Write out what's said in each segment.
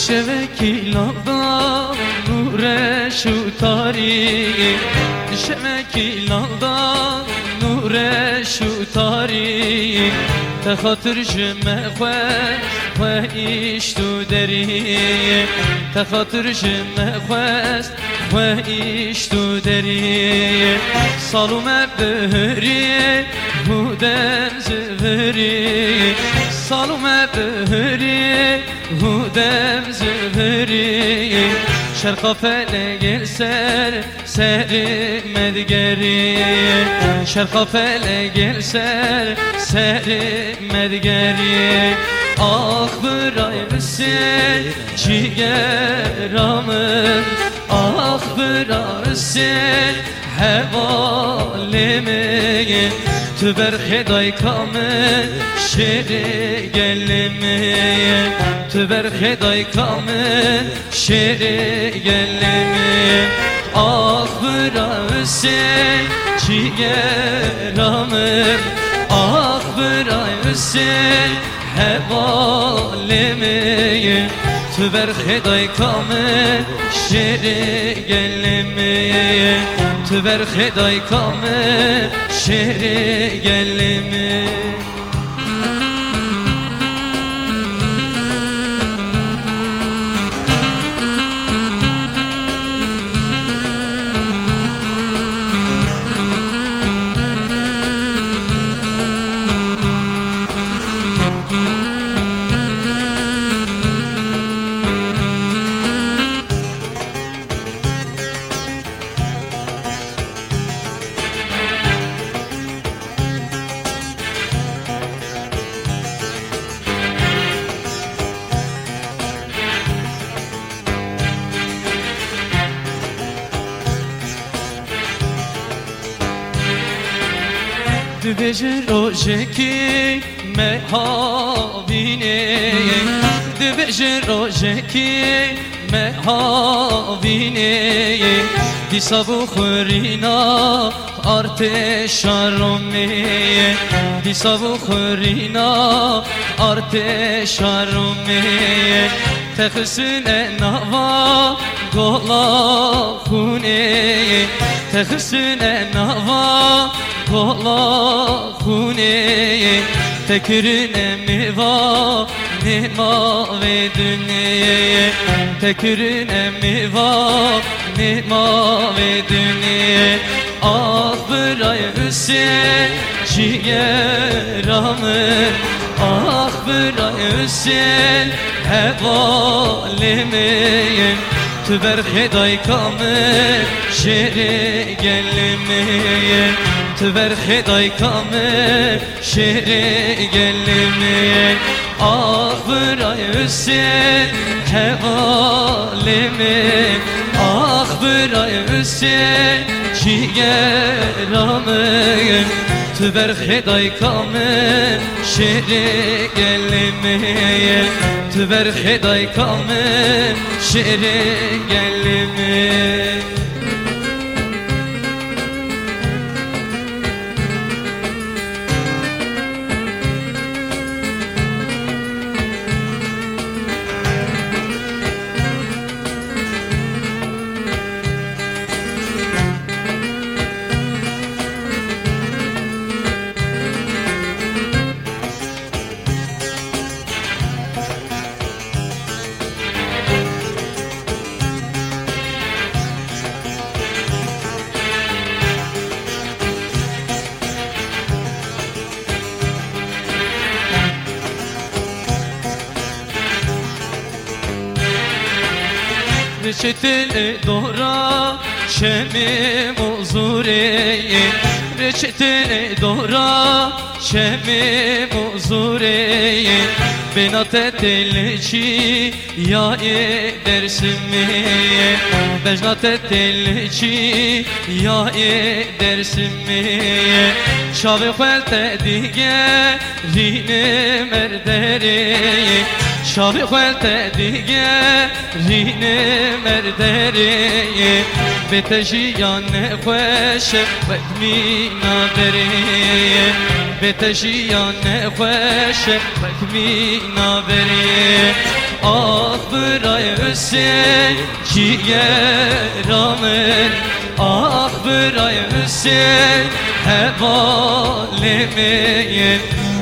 Düşeveki laldan nure şu tarihi, düşeveki laldan nure şu tarihi. Te hatır jime xwest iş tu deri, te hatır jime xwest iş tu deri. Salume behri hudem zevri, salume behri hudem zevri. Şerqa fele gel serim edgeri, şerqa fele gel serim edgeri. Ah bırakırsın ciğeramın, ah bırakırsın hevalimi. Tu berxedای کامل شعر گلمی، تو berxedای کامل شعر گلمی. آخ برایسن ciğeramın، آخ برایسن hevalimi. Tu berxedای کامل شعر گلمی، تو berxedای کامل شعر گلمی. Dibece rojeki mehavine, dibece rojeki mehavine. Disa bukhurina arteşarome, disa bukhurina arteşarome. Texsine nava gola khune, texsine nava gola khune. Tekrine mi va ne ve dünye, tekrine mi va ne ve dünye. Ah bırakırsın ciğeramın, ah bırakırsın hevalimi. Tu berxedای کامل شعر گلمی، تو berxedای کامل شعر گلمی. آه برایسن hevalimi، آه برایسن ciğeramın. Tu berxedای کامل شعر گلمی، tu berxedای کامل شعر گلمی. Reçeteli dora şemim huzureye, reçeteli dora şemim huzureye. Benat etelci ya edersin mi, benat etelci ya edersin mi. Şavi xelte digerine merderi, şavi xelte digerine merderi. بتجيان خوش وكمينا بري بتجيان خوش وكمينا بري برای حسین جیگرامن برای حسین حوالمین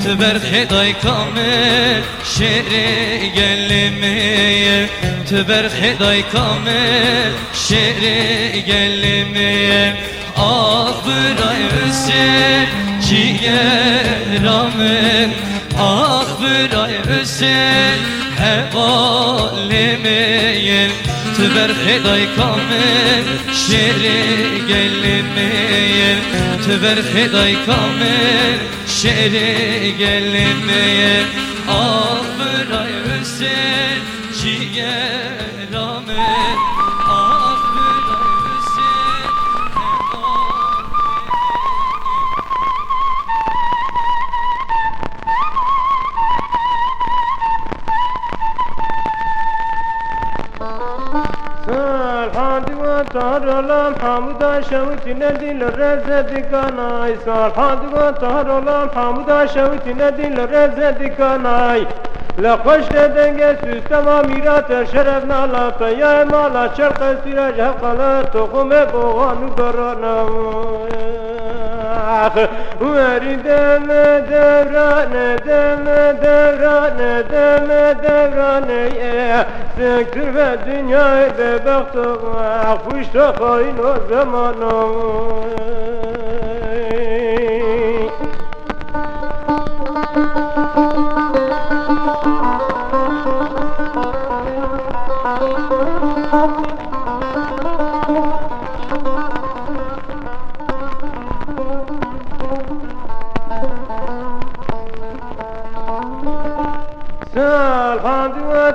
تبر خدای کامل شعر گلمین تبر خدای کامل شعر گلمین برای حسین جیگرامن برای حسین حوالمین تبر خدای کامل شعر گلمین تبر خدای کامل شعر گلمین برای حسین جیگرامن برای حسین تهرالم حمودا شوتی ندیل رزد کنای سالحان دیگه تهرالم حمودا شوتی ندیل رزد کنای لخوش دنگه سوستما میرات شرف نالا تیا مالا چرق سیراج حقلا تخم بوغانو برانم وری دم دوران دم دوران دم دوران سکتر و دنیای به بخت و خوشت خواهین و زمانم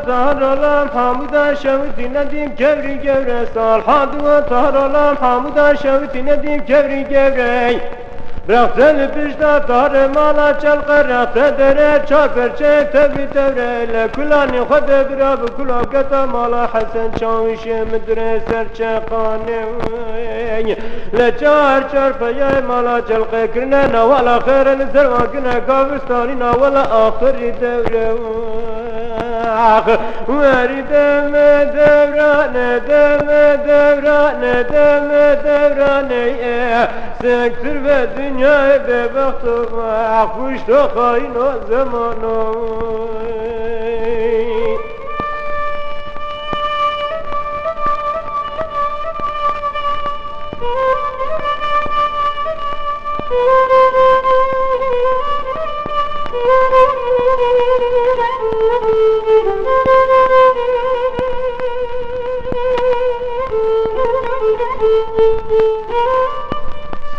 تهرالم حمودا شوتی ندیم کبری گوره سالحان دو تهرالم حمودا شوتی ندیم کبری گوره رفتن پشتا تار مالا چلق رفت دره چاپر چه تبی تبره لکلانی خود برا بکلا کتا مالا حسن چاوش مدره سر چقانه لچار چار پیای مالا چلق کرنه نوالا خیر نسر واکنه کابستانی نوالا آخری دوره وری دم دوران دم دوران دم دوران سکتر و دنیای به بخت و خوشت و خواهین و زمانو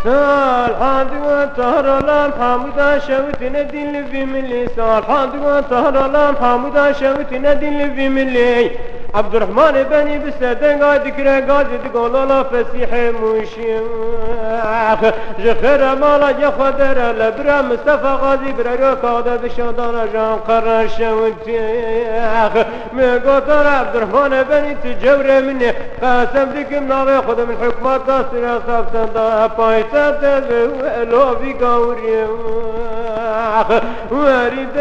سالحان دیگه تهرالم حمودا شوتی ندیل بی ملی سالحان دیگه تهرالم حمودا شوتی ندیل بی ملی عبدالرحمن بني بسدن قاد كره قاد تقول فسيح مشيخ جخر مالا يخدر لبرا مصطفى غازي برا قاد بشدان جان قرش وتيخ مقطر عبدالرحمن بني تجور مني قاسم ديكم ناوي خد من حكمات ناصر صاحب سندا بايتات لو في قوري ورد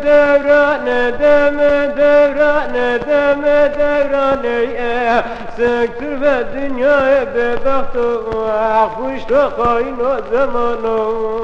دوران دم دوران دم دوراني سكتر في الدنيا ببخت وعفوشت وخاين وزمانو